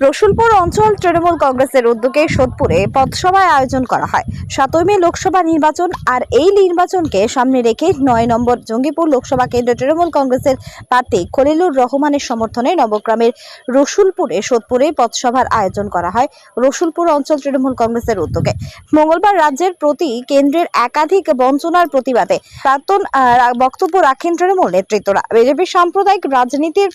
রসুলপুর অঞ্চল তৃণমূল কংগ্রেসের উদ্যোগে সোদপুরে পথসভার আয়োজন করা হয়। 7 মে লোকসভা নির্বাচন, আর এই নির্বাচনকে সামনে রেখে 9 নম্বর জঙ্গিপুর লোকসভা কেন্দ্রে তৃণমূল কংগ্রেসের প্রার্থী খলিলুর রহমানের সমর্থনে নবগ্রামের রসুলপুরে সোদপুরে পথসভার আয়োজন করা হয় রসুলপুর অঞ্চল তৃণমূল কংগ্রেসের উদ্যোগে। মঙ্গলবার রাজ্যের প্রতি কেন্দ্রের একাধিক বঞ্চনার প্রতিবাদে প্রাক্তন বক্তব্য রাখেন তৃণমূল নেতৃত্বরা। বিজেপি সাম্প্রদায়িক রাজনীতির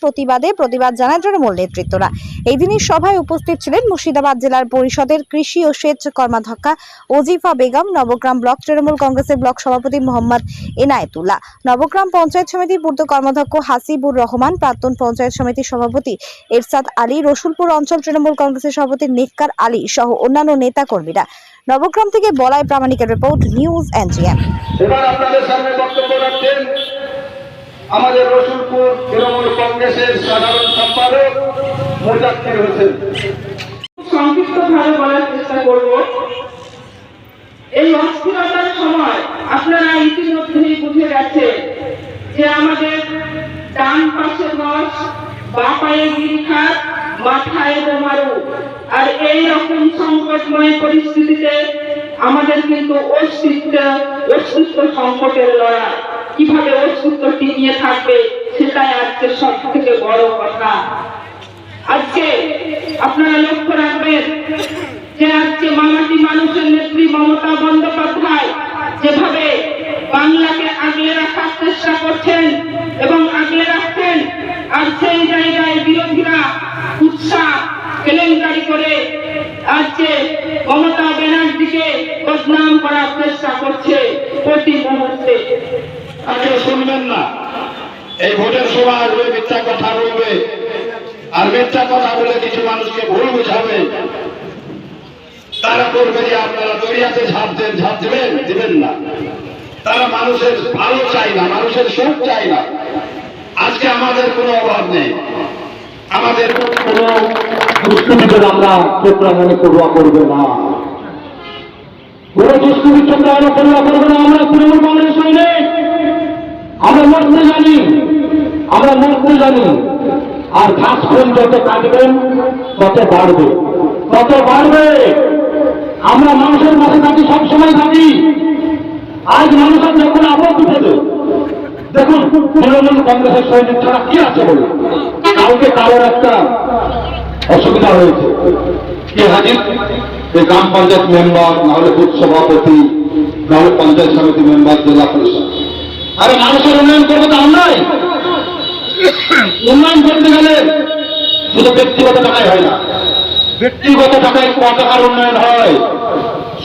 প্রতিবাদ জানায় তৃণমূল নেতৃত্বরা। এই দিনের সভায় উপস্থিত ছিলেন মুর্শিদাবাদ জেলার পরিষদের কৃষি ও সেচ কর্মাধ্যক্ষা ওজিফা বেগম, নবগ্রাম ব্লক তৃণমূল কংগ্রেসের ব্লক সভাপতি মোহাম্মদ এনায়েতুল্লাহ, নবগ্রাম পঞ্চায়েত সমিতির পূর্ত কর্মাধ্যক্ষ হাসিবুর রহমান, প্রাক্তন পঞ্চায়েত সমিতির সভাপতি এরশাদ আলী, রসুলপুর অঞ্চল তৃণমূল কংগ্রেসের সভাপতি নেককার আলী সহ অন্যান্য নেতা কর্মীরা। নবগ্রাম থেকে বলাই প্রামাণিকের রিপোর্ট, নিউজ এনজিএম। এবার আপনাদের সামনে বক্তব্য রাখছেন আমাদের রসুলপুর তৃণমূল কংগ্রেসের সাধারণ সম্পাদক মোজাক্কির হোসেন। সংক্ষিপ্তভাবে বলার চেষ্টা করব। এই অস্থিরতার সময় আপনারা ইতিমধ্যেই বুঝে গেছেন যে আমাদের ডান পাশে রস, বাঁ পায়ে গিরিখাত, মাথায় বোমারু, আর এই রকম সংকটময় পরিস্থিতিতে আমাদের কিন্তু অস্তিত্ব সংকটের লড়াই। কিভাবে অস্তিত্ব টিকিয়ে থাকবে সেটাই আজকে সব থেকে বড় কথা। আজকে আপনারা লক্ষ্য রাখবেন যে আজকে মামাটি মানুষের নেত্রী মমতা বন্দ্যোপাধ্যায় যেভাবে বাংলাকে আগলে রাখার চেষ্টা করছেন এবং আগলে রাখছেন, আর সেই জায়গায় বিরোধীরা উৎসাহ কেলেঙ্কারি করে আজকে মমতা ব্যানার্জিকে বদনাম করার চেষ্টা করছে প্রতি মুহূর্তে। কেউ শুনবেন না। এই ভোটের সময় আসবে, মিথ্যা কথা বলবে, আর মিথ্যা কথা বলে কিছু মানুষকে ভুল বুঝাবে। তারা বলবে যে আপনারা দরিয়াতে ঝাঁপ দিবেন না। তারা মানুষের ভালো চাই না, মানুষের সুখ চাই না। আজকে আমাদের কোনো অভাব নেই, আমাদের কোনো দুষ্কৃতিকে আমরা চোখরা মনে করবে না, কোনো দুষ্কৃতির চোখরা আমরা করবে না। আমরা তৃণমূল কংগ্রেস সৈনিক, আমরা মরতে জানি। আর ঘাস ফুল যত কাটবেন তত বাড়বে। আমরা মানুষের মাঝে থাকি, সবসময় থাকি। আজ মানুষের যখন আপদ উঠেছে, দেখুন তৃণমূল কংগ্রেসের সৈনিক ছাড়া কি আছে বলে। কাউকে কারোর একটা অসুবিধা হয়েছে, কে হাজির? এই গ্রাম পঞ্চায়েত মেম্বার, নাহলে বুথ সভাপতি, নাহলে পঞ্চায়েত সমিতি মেম্বার, জেলা পরিষদ। আরে মানুষের উন্নয়ন করবো তো আমরাই। উন্নয়ন করতে গেলে শুধু ব্যক্তিগত টাকায় হয় না। ব্যক্তিগত টাকায় কত টাকার উন্নয়ন হয়?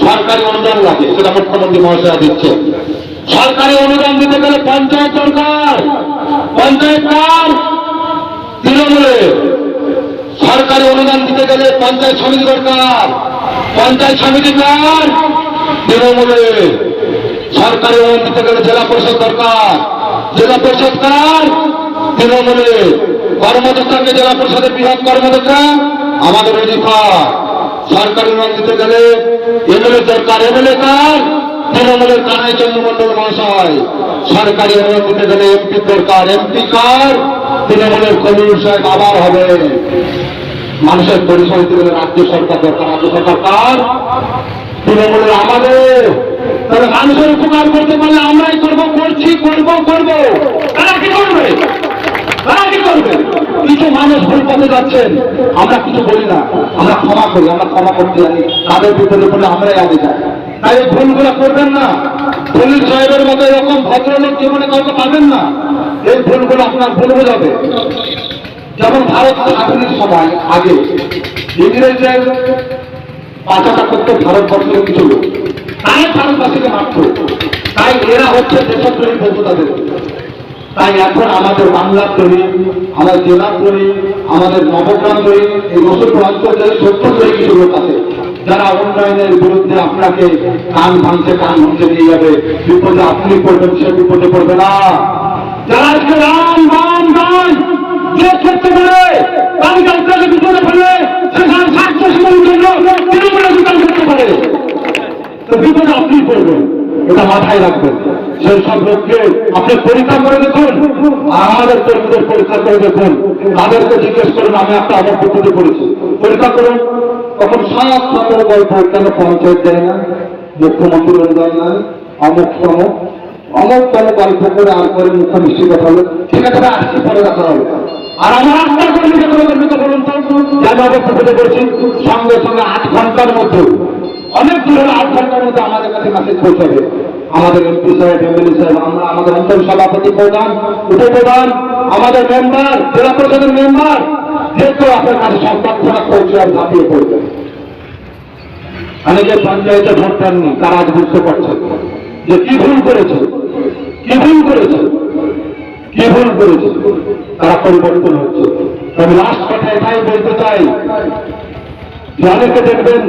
সরকারি অনুদান লাগে, সেটা মুখ্যমন্ত্রী মহাশয় দিচ্ছে। সরকারি অনুদান দিতে গেলে পঞ্চায়েত দরকার। পঞ্চায়েত কার? তৃণমূলের। সরকারি অনুদান দিতে গেলে পঞ্চায়েত সমিতি দরকার। পঞ্চায়েত সমিতি কার? তৃণমূলের। সরকারি অনুদান দিতে গেলে জেলা পরিষদ দরকার। জেলা পরিষদ কার? তৃণমূলের। কর্মদক্ষাকে জেলা পরিষদের বৃহৎ কর্মদক্ষা আমাদের অধিকার। সরকারি অনুদান দিতে গেলে এমএলএ দরকার। এমএলএ কার? তৃণমূলের কানাই চন্দ্রমন্ডল মহাশয়। সরকারি অনুদান দিতে গেলে এমপি দরকার। এমপি কার? তৃণমূলের খলিল সাহেব আবার হবে। মানুষের পরিষদ দিতে গেলে রাজ্য সরকার দরকার। রাজ্য সরকার কার? তৃণমূলের। আমাদের। তাহলে মানুষের উপকার করতে পারলে আমরাই করবো, করবো। তারা কি করবে? কিছু মানুষ ভুল পথে যাচ্ছেন, আমরা কিছু বলি না, আমরা ক্ষমা করি, আমরা ক্ষমা করতে জানি। তাদের বিপদে পড়লে আমরাই আগে যাই। তাই এই ভুলগুলো করবেন না। খলিল সাহেবের মতো এরকম ভদ্রলোক জীবনে কাউকে পাবেন না। এই ভুলগুলো আপনার ভুল বোঝাবে। যেমন ভারত স্বাধীনের সময় আগে ইংরেজদের পাচাটা করতে ভারতবর্ষের কিছু লোক, তাই ভারতবাসীকে মারত। তাই এরা হচ্ছে দেশপ্রেমী বলতো তাদের। তাই এখন আমাদের বাংলার তৈরি, আমাদের জেলার তৈরি, আমাদের নবগ্রাম তৈরি, এই রসুলপুর অঞ্চলের 70 কিছু লোক আছে যারা উন্নয়নের বিরুদ্ধে আপনাকে কান ভাঙছে নিয়ে যাবে। বিপদে আপনি পড়বেন, সে বিপদে পড়বে না। যারা আজকে রাম জোর করতে পারে, তাদেরকে আপনাকে বিপদে ফেলে সেখানে স্বাস্থ্য সেবার জন্য তৃণমূলের বিকাশ করতে পারে, তো বিপদে আপনি পড়বেন। এটা মাথায় রাখবেন। সেই সব লোককে আপনি পরীক্ষা করে দেখুন, আর আমাদের কর্মীদের পরীক্ষা করে দেখুন, তাদেরকে জিজ্ঞেস করুন আমি একটা অমক পদ্ধতি করেছি, পরীক্ষা করুন। তখন সাত সতেরো গল্প, কেন পঞ্চায়েত দেয় না, মুখ্যমন্ত্রী অনুদান নাই, অমুক সমক অমুক কোনো গল্প করে আর পরে মুখ্য মিষ্টি কথা হলো, ঠিক আছে আজকে পরে দেখা হবে। আর আমার আত্মার কর্মীকে কোনো কর্মীকে বলুন তো, যে আমি অবস্থা পেতে করছি, সঙ্গে সঙ্গে 8 ঘন্টার মধ্যে, অনেক দূর হলে 8 ঘন্টার মধ্যে আমাদের কাছে মেসেজ পৌঁছাবে। আমাদের এমপি সাহেব, এমএলএ সাহেব, আমরা আমাদের অঞ্চল সভাপতি, প্রধান, উপপ্রধান, আমাদের মেম্বার, জেলা পরিষদের মেম্বার, যে কেউ আপনার কাছে সংবাদ ছাড়া পৌঁছে আর ঝাঁপিয়ে পড়বে। অনেকে পঞ্চায়েতে ভোট দেননি, তারা আজ বুঝতে পারছে যে কি ভুল করেছে, কি ভুল করেছে, কি ভুল করেছে, তারা পরিবর্তন হচ্ছে। তবে লাস্ট কথা এটাই বলতে চাই যে অনেকে দেখবেন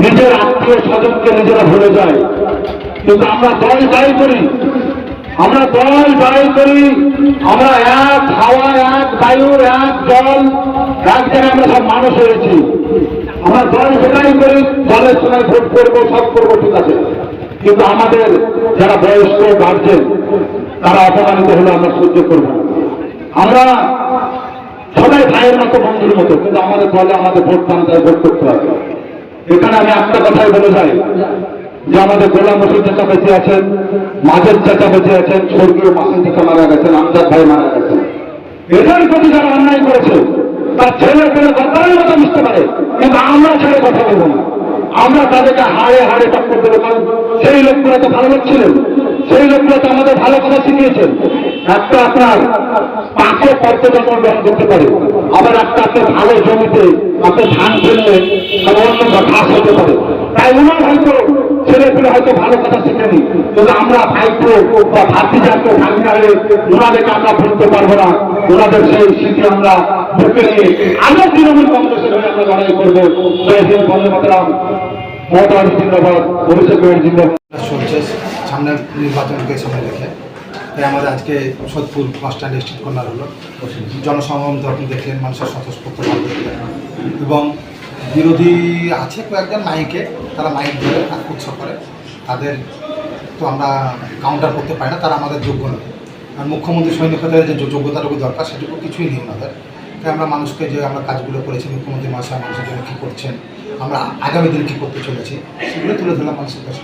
নিজের আত্মীয় স্বজনকে নিজেরা ভুলে যায়, কিন্তু আমরা দল দায়ী করি, আমরা দল দায়ী করি, আমরা এক হাওয়া, এক বায়ু, এক জল, এক জায়গায় আমরা সব মানুষ হয়েছি। আমরা দল সেটাই করি, দলের সময় ভোট করবো, সব করবো, ঠিক আছে, কিন্তু আমাদের যারা বয়স্ক গার্জেন তারা অপমানিত হলে আমরা সহ্য করবো না। আমরা সবাই ভাইয়ের মতো, বন্ধুর মতো, কিন্তু আমাদের দলে আমাদের ভোট দান তাই ভোট করতে হবে। এখানে আমি একটা কথাই বলে যাই যে আমাদের গোলাম হোসেন চাচা বেঁচে আছেন, মাজেদ চাচা বেঁচে আছেন, স্বর্গীয় মাসুদ চাচা মারা গেছেন, আমজাদ ভাই মারা গেছেন। এদের প্রতি যারা অন্যায় করেছে তার ছেলে পেলে গদ্দারের মতো মিশতে পারে, কিন্তু আমরা ছেড়ে কথা বলবো না। আমরা তাদেরকে হাড়ে হাড়ে টক্কর দেবো, কারণ সেই লোকগুলো তো ভালো লোক ছিলেন, সেই লোকগুলো তো আমাদের ভালো কথা শিখিয়েছেন। একটা আপনার পাঁচে পর্যটন গ্রহণ করতে পারে, আবার একটা আপনার ভালো জমিতে আপনি ধান ফেললে অন্য ঘাস হতে পারে। তাই ওনার হয়তো ছেলে পেলে হয়তো ভালো কথা শিখেনি, কিন্তু আমরা ভাইপো বা ভাতিজাকে ভাগনা হয়ে ওনাদেরকে আমরা ভুলতে পারবো না। ওনাদের সেই স্মৃতি আমরা বুকে নিয়ে আরো তৃণমূল কংগ্রেসের হয়ে আমরা লড়াই করবো। জয়হিন্দ, বন্দে মাতরম, মমতা জিন্দাবাদ, অভিষেক ব্যানার্জি জিন্দাবাদ। চলছে সামনে নির্বাচনকে সামনে রেখে, তাই আমাদের আজকে সোদপুর বাস স্ট্যান্ডে স্ট্রিট কর্নার হলো। জনসমাগম তো আপনি দেখলেন, মানুষের স্বতঃস্ফূর্ত ভাব দেখলেন, এবং বিরোধী আছে কয়েকজন মাইকে, তারা মাইক ধরে উৎসব করে, তাদের তো আমরা কাউন্টার করতে পারি না, তারা আমাদের যোগ্য নয়। আর মুখ্যমন্ত্রী সৈনিক হতে যে যোগ্যতাটুকু দরকার সেটুকু কিছুই নেই ওনাদের। তাই আমরা মানুষকে যে আমরা কাজগুলো করেছি, মুখ্যমন্ত্রী মহাশয় মানুষের জন্য কী করছেন, আমরা আগামী দিনে কী করতে চলেছি, সেগুলো তুলে ধরলাম মানুষের কাছে।